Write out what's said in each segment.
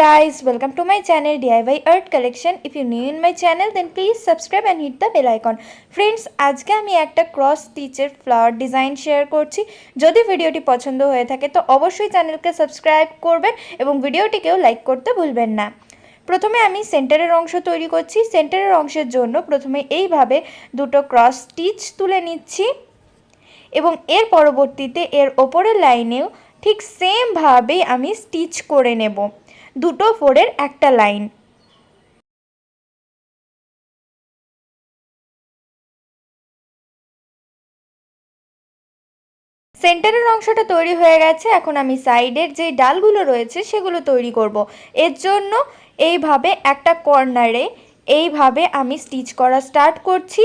guys, welcome to my channel DIY Art Collection. If you're new in my channel then please subscribe and hit the bell icon. Friends, আজকে আমি একটা cross স্টিচের flower design share করছি। যদি ভিডিওটি পছন্দ হয়ে থাকে তো অবশ্যই চ্যানেলকে সাবস্ক্রাইব করবেন এবং ভিডিওটিকেও লাইক করতে ভুলবেন না। প্রথমে আমি সেন্টারের অংশ তৈরি করছি। সেন্টারের অংশের জন্য প্রথমে এইভাবে দুটো ক্রস স্টিচ তুলে নিচ্ছি এবং এর পরবর্তীতে এর ওপরের লাইনেও ঠিক সেম ভাবে আমি স্টিচ করে নেব দুটো ফোরের একটা লাইন। সেন্টারের অংশটা তৈরি হয়ে গেছে। এখন আমি সাইডের যে ডালগুলো রয়েছে সেগুলো তৈরি করব। এর জন্য এইভাবে একটা কর্নারে এইভাবে আমি স্টিচ করা স্টার্ট করছি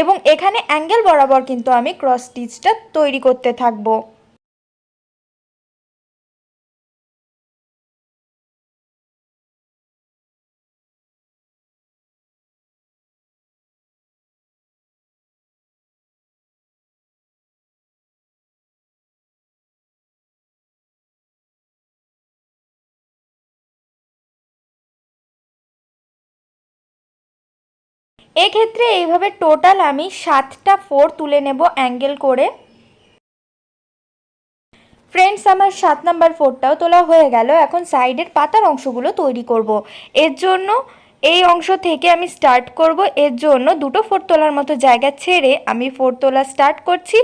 এবং এখানে অ্যাঙ্গেল বরাবর কিন্তু আমি ক্রস স্টিচটা তৈরি করতে থাকবো। এক্ষেত্রে এইভাবে টোটাল আমি 7টা ফোর তুলে নেব অ্যাঙ্গেল করে। ফ্রেন্ডস, আমার 7 নাম্বার ফোরটাও তোলা হয়ে গেল। এখন সাইডের পাতার অংশগুলো তৈরি করব। এর জন্য এই অংশ থেকে আমি স্টার্ট করব। এর জন্য দুটো ফোর তোলার মতো জায়গা ছেড়ে আমি ফোর তোলা স্টার্ট করছি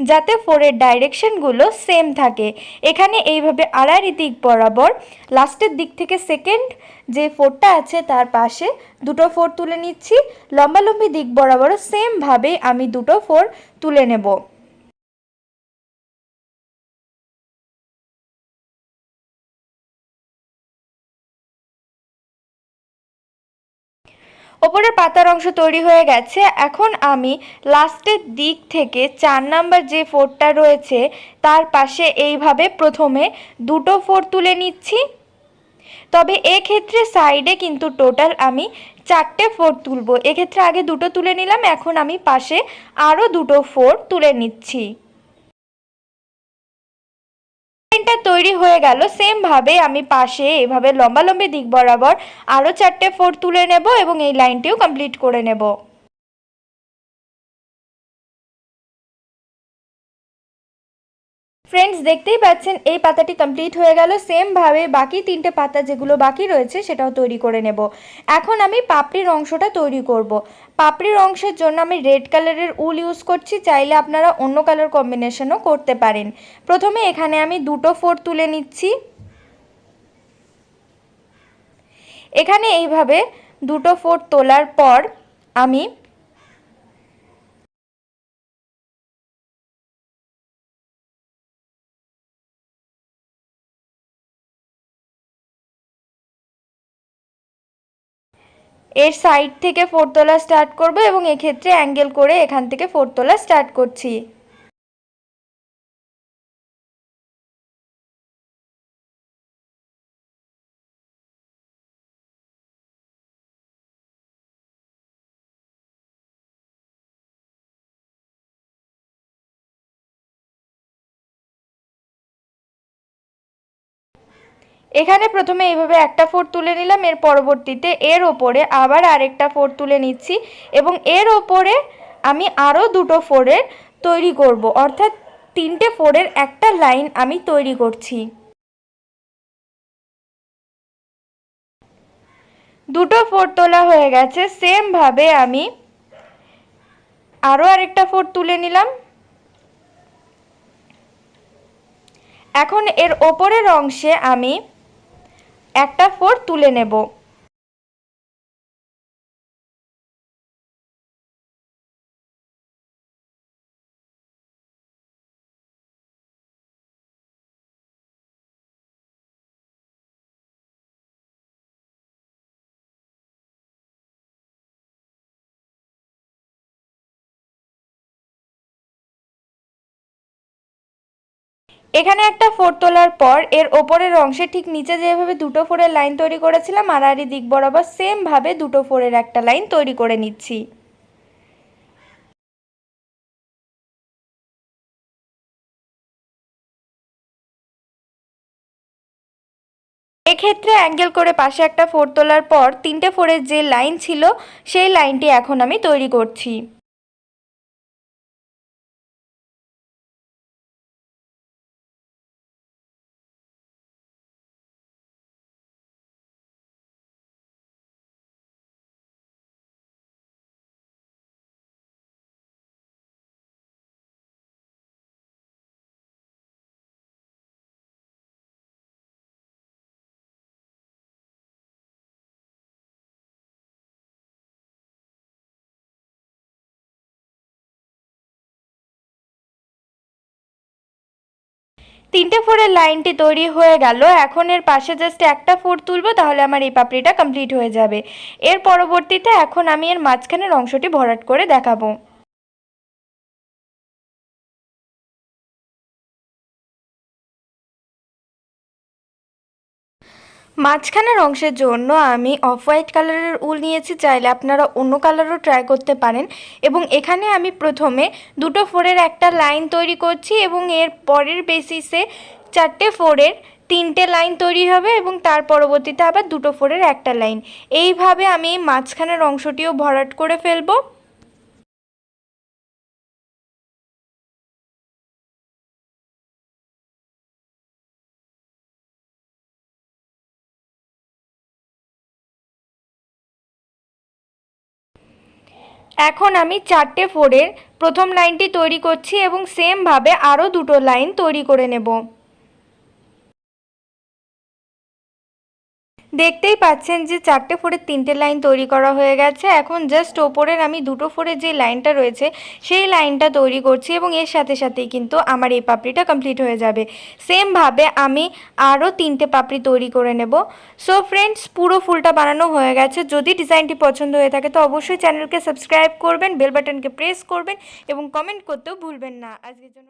যাতে ফোরের ডাইরেকশনগুলো সেম থাকে। এখানে এইভাবে আড়াআড়ি দিক বরাবর লাস্টের দিক থেকে সেকেন্ড যে ফোরটা আছে তার পাশে দুটো ফোর তুলে নিচ্ছি। লম্বালম্বি দিক বরাবরও সেমভাবে আমি দুটো ফোর তুলে নেব। ওপরের পাতার অংশ তৈরি হয়ে গেছে। এখন আমি লাস্টের দিক থেকে 4 নাম্বার যে ফোরটা রয়েছে তার পাশে এইভাবে প্রথমে দুটো ফোর তুলে নিচ্ছি। তবে এক্ষেত্রে সাইডে কিন্তু টোটাল আমি 4টে ফোর তুলব। এক্ষেত্রে আগে দুটো তুলে নিলাম, এখন আমি পাশে আরও দুটো ফোর তুলে নিচ্ছি। লাইনটা তৈরি হয়ে গেল। সেম ভাবে আমি পাশে এভাবে লম্বালম্বি দিক বরাবর আরও 4টে ফোর তুলে নেব এবং এই লাইনটিও কমপ্লিট করে নেব। ফ্রেন্ডস, দেখতেই পাচ্ছেন এই পাতাটি কমপ্লিট হয়ে গেল। সেম ভাবে বাকি 3টে পাতা যেগুলো বাকি রয়েছে সেটাও তৈরি করে নেব। এখন আমি পাপড়ির অংশটা তৈরি করব। পাপড়ির অংশের জন্য আমি রেড কালারের উল ইউজ করছি, চাইলে আপনারা অন্য কালার কম্বিনেশনও করতে পারেন। প্রথমে এখানে আমি দুটো ফোর তুলে নিচ্ছি। এখানে এইভাবে দুটো ফোর তোলার পর আমি এর সাইড থেকে ফোর তোলা স্টার্ট করব এবং এক্ষেত্রে অ্যাঙ্গেল করে এখান থেকে ফোর তোলা স্টার্ট করছি। এখানে প্রথমে এইভাবে একটা ফোর তুলে নিলাম, এর পরবর্তীতে এর ওপরে আবার আরেকটা ফোর তুলে নিচ্ছি এবং এর ওপরে আমি আরও দুটো ফোরের তৈরি করব, অর্থাৎ 3টে ফোরের একটা লাইন আমি তৈরি করছি। দুটো ফোর তোলা হয়ে গেছে। সেম ভাবে আমি আরও আরেকটা ফোর তুলে নিলাম। এখন এর ওপরের অংশে আমি একটা ফোর তুলে নেব। এখানে একটা ফোর তোলার পর এর ওপরের অংশে ঠিক নিচে যেভাবে দুটো ফোরের লাইন তৈরি করেছিলাম আড়াআড়ি দিক বরাবর সেম ভাবে দুটো ফোরের একটা লাইন তৈরি করে নিচ্ছি। এক্ষেত্রে অ্যাঙ্গেল করে পাশে একটা ফোর তোলার পর 3টে ফোরের যে লাইন ছিল সেই লাইনটি এখন আমি তৈরি করছি। তিনটে ফোরের লাইনটি তৈরি হয়ে গেল। এখন এর পাশে জাস্ট একটা ফোর তুলবো, তাহলে আমার এই পাপড়িটা কমপ্লিট হয়ে যাবে। এর পরবর্তীতে এখন আমি এর মাঝখানের অংশটি ভরাট করে দেখাবো। মাঝখানের অংশের জন্য আমি অফ হোয়াইট কালারের উল নিয়েছি, চাইলে আপনারা অন্য কালারও ট্রাই করতে পারেন। এবং এখানে আমি প্রথমে দুটো ফোরের একটা লাইন তৈরি করছি এবং এর পরের বেসিসে 4টে ফোরের 3টে লাইন তৈরি হবে এবং তার পরবর্তীতে আবার দুটো ফোরের একটা লাইন। এইভাবে আমি মাঝখানের অংশটিও ভরাট করে ফেলবো। এখন আমি 4টে ফোরের প্রথম লাইনটি তৈরি করছি এবং সেমভাবে আরও দুটো লাইন তৈরি করে নেব। দেখতেই পাচ্ছেন যে 4টে ফোরের 3টে লাইন তৈরি করা হয়ে গেছে। এখন জাস্ট ওপরের আমি দুটো ফোরের যে লাইনটা রয়েছে সেই লাইনটা তৈরি করছি এবং এর সাথে সাথেই কিন্তু আমার এই পাপড়িটা কমপ্লিট হয়ে যাবে। সেমভাবে আমি আরও 3টে পাপড়ি তৈরি করে নেব। সো ফ্রেন্ডস, পুরো ফুলটা বানানো হয়ে গেছে। যদি ডিজাইনটি পছন্দ হয়ে থাকে তো অবশ্যই চ্যানেলকে সাবস্ক্রাইব করবেন, বেল বাটনকে প্রেস করবেন এবং কমেন্ট করতেও ভুলবেন না। আজকের জন্য